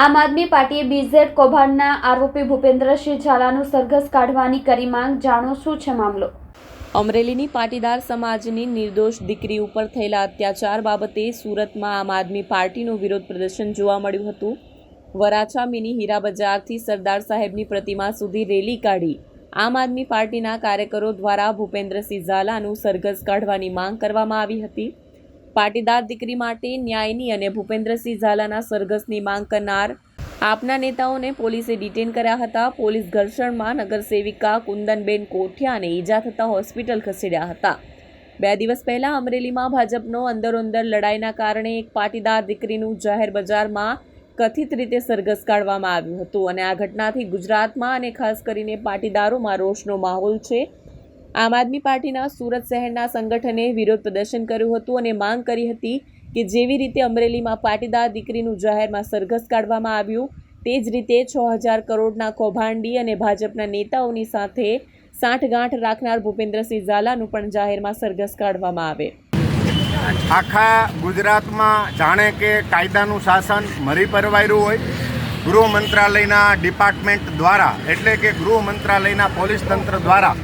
આમ આદમી પાર્ટીએ બીઝેડ કૌભાંડના આરોપી ભૂપેન્દ્રસિંહ ઝાલાનું સરઘસ કાઢવાની કરી માંગ, જાણો શું છે મામલો। અમરેલીની પાટીદાર સમાજની નિર્દોષ દીકરી ઉપર થયેલા અત્યાચાર બાબતે સુરતમાં આમ આદમી પાર્ટીનું વિરોધ પ્રદર્શન જોવા મળ્યું હતું। વરાછા મિની હીરા બજારથી સરદાર સાહેબની પ્રતિમા સુધી રેલી કાઢી આમ આદમી પાર્ટીના કાર્યકરો દ્વારા ભૂપેન્દ્રસિંહ ઝાલાનું સરઘસ કાઢવાની માંગ કરવામાં આવી હતી। પાટીદાર દીકરી માટે ન્યાયની અને ભૂપેન્દ્રસિંહ ઝાલાના સરઘસની માંગ કરનાર આપના નેતાઓને પોલીસે ડિટેન કર્યા હતા। પોલીસ ઘર્ષણમાં નગરસેવિકા કુંદનબેન કોઠિયાને ઈજા થતાં હોસ્પિટલ ખસેડ્યા હતા। 2 દિવસ પહેલા અમરેલીમાં ભાજપનો અંદરોઅંદર લડાઈના કારણે એક પાટીદાર દીકરીનું જાહેર બજારમાં કથિત રીતે સરઘસ કાઢવામાં આવ્યું હતું અને આ ઘટનાથી ગુજરાતમાં અને ખાસ કરીને પાટીદારોમાં રોષનો માહોલ છે। આમ આદમી પાર્ટીના સુરત શહેરના સંગઠને વિરોધ પ્રદર્શન કર્યું હતું અને માંગ કરી હતી કે જેવી રીતે અમરેલીમાં પાટીદાર દીકરીનું જાહેરમાં સરઘસ કાઢવામાં આવ્યું તે જ રીતે 6000 કરોડના કૌભાંડી અને ભાજપના નેતાઓની સાથે સાંઠગાંઠ રાખનાર ભૂપેન્દ્રસિંહ ઝાલાનું પણ જાહેરમાં સરઘસ કાઢવામાં આવે। આખા ગુજરાતમાં જાણે કે કાયદાનું શાસન મરી પરવાર્યું હોય। ગૃહ મંત્રાલયના ડિપાર્ટમેન્ટ દ્વારા એટલે કે ગૃહ મંત્રાલયના પોલીસ તંત્ર દ્વારા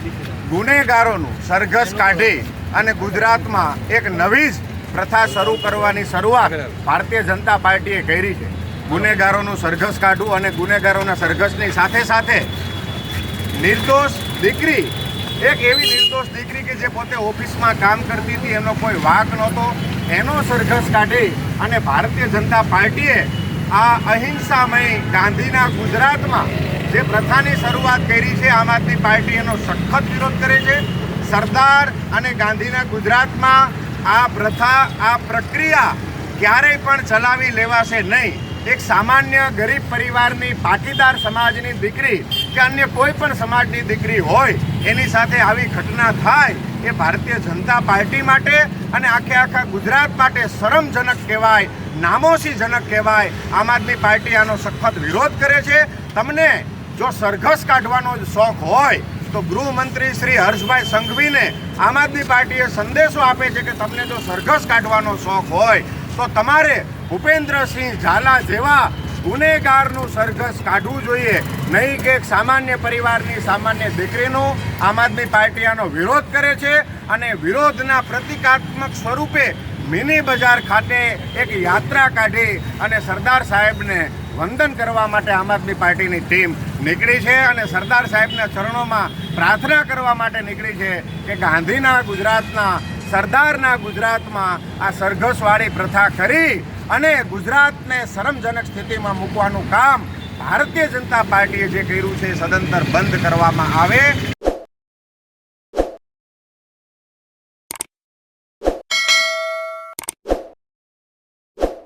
ગુનેગારોનું સરઘસ કાઢી અને ગુજરાતમાં એક નવી જ પ્રથા શરૂ કરવાની શરૂઆત ભારતીય જનતા પાર્ટીએ કરી છે। ગુનેગારોનું સરઘસ કાઢવું અને ગુનેગારોના સરઘસની સાથે સાથે નિર્દોષ દીકરી, એક એવી નિર્દોષ દીકરી કે જે પોતે ઓફિસમાં કામ કરતી હતી, એનો કોઈ વાંક નહોતો, એનો સરઘસ કાઢી અને ભારતીય જનતા પાર્ટીએ આ અહિંસામય ગાંધીના ગુજરાતમાં જે પ્રથાની શરૂઆત કરી છે, આમ આદમી પાર્ટી એનો સખત વિરોધ કરે છે। સરદાર અને ગાંધીના ગુજરાતમાં આ પ્રથા, આ પ્રક્રિયા ક્યારેય પણ ચલાવી લેવાશે નહીં। એક સામાન્ય ગરીબ પરિવારની પાટીદાર સમાજની દીકરી કે અન્ય કોઈ પણ સમાજની દીકરી હોય એની સાથે આવી ઘટના થાય એ ભારતીય જનતા પાર્ટી માટે અને આખા ગુજરાત માટે શરમજનક કહેવાય, નામોશીજનક કહેવાય। આમ આદમી પાર્ટી આનો સખત વિરોધ કરે છે। તમને જો સરઘસ કાઢવાનો શોખ હોય તો ગૃહમંત્રી શ્રી હર્ષભાઈ સંઘવીને આમ આદમી પાર્ટીએ સંદેશો આપે છે કે તમને જો સરઘસ કાઢવાનો શોખ હોય તો તમારે ભૂપેન્દ્રસિંહ ઝાલા જેવા ગુનેગારનું સરઘસ કાઢવું જોઈએ, નહીં કે એક સામાન્ય પરિવારની સામાન્ય દીકરીનું। આમ આદમી પાર્ટી આનો વિરોધ કરે છે અને વિરોધના પ્રતિકાત્મક સ્વરૂપે મિની બજાર ખાતે એક યાત્રા કાઢી અને સરદાર સાહેબને વંદન કરવા માટે આમ આદમી પાર્ટીની ટીમ નીકળી છે અને સરદાર સાહેબના ચરણોમાં પ્રાર્થના કરવા માટે નીકળી છે કે ગાંધીના ગુજરાતના, સરદારના ગુજરાતમાં આ સરઘસવાળી પ્રથા કરી અને ગુજરાતને શરમજનક સ્થિતિમાં મૂકવાનું કામ ભારતીય જનતા પાર્ટીએ જે કર્યું છે સદંતર બંધ કરવામાં આવે।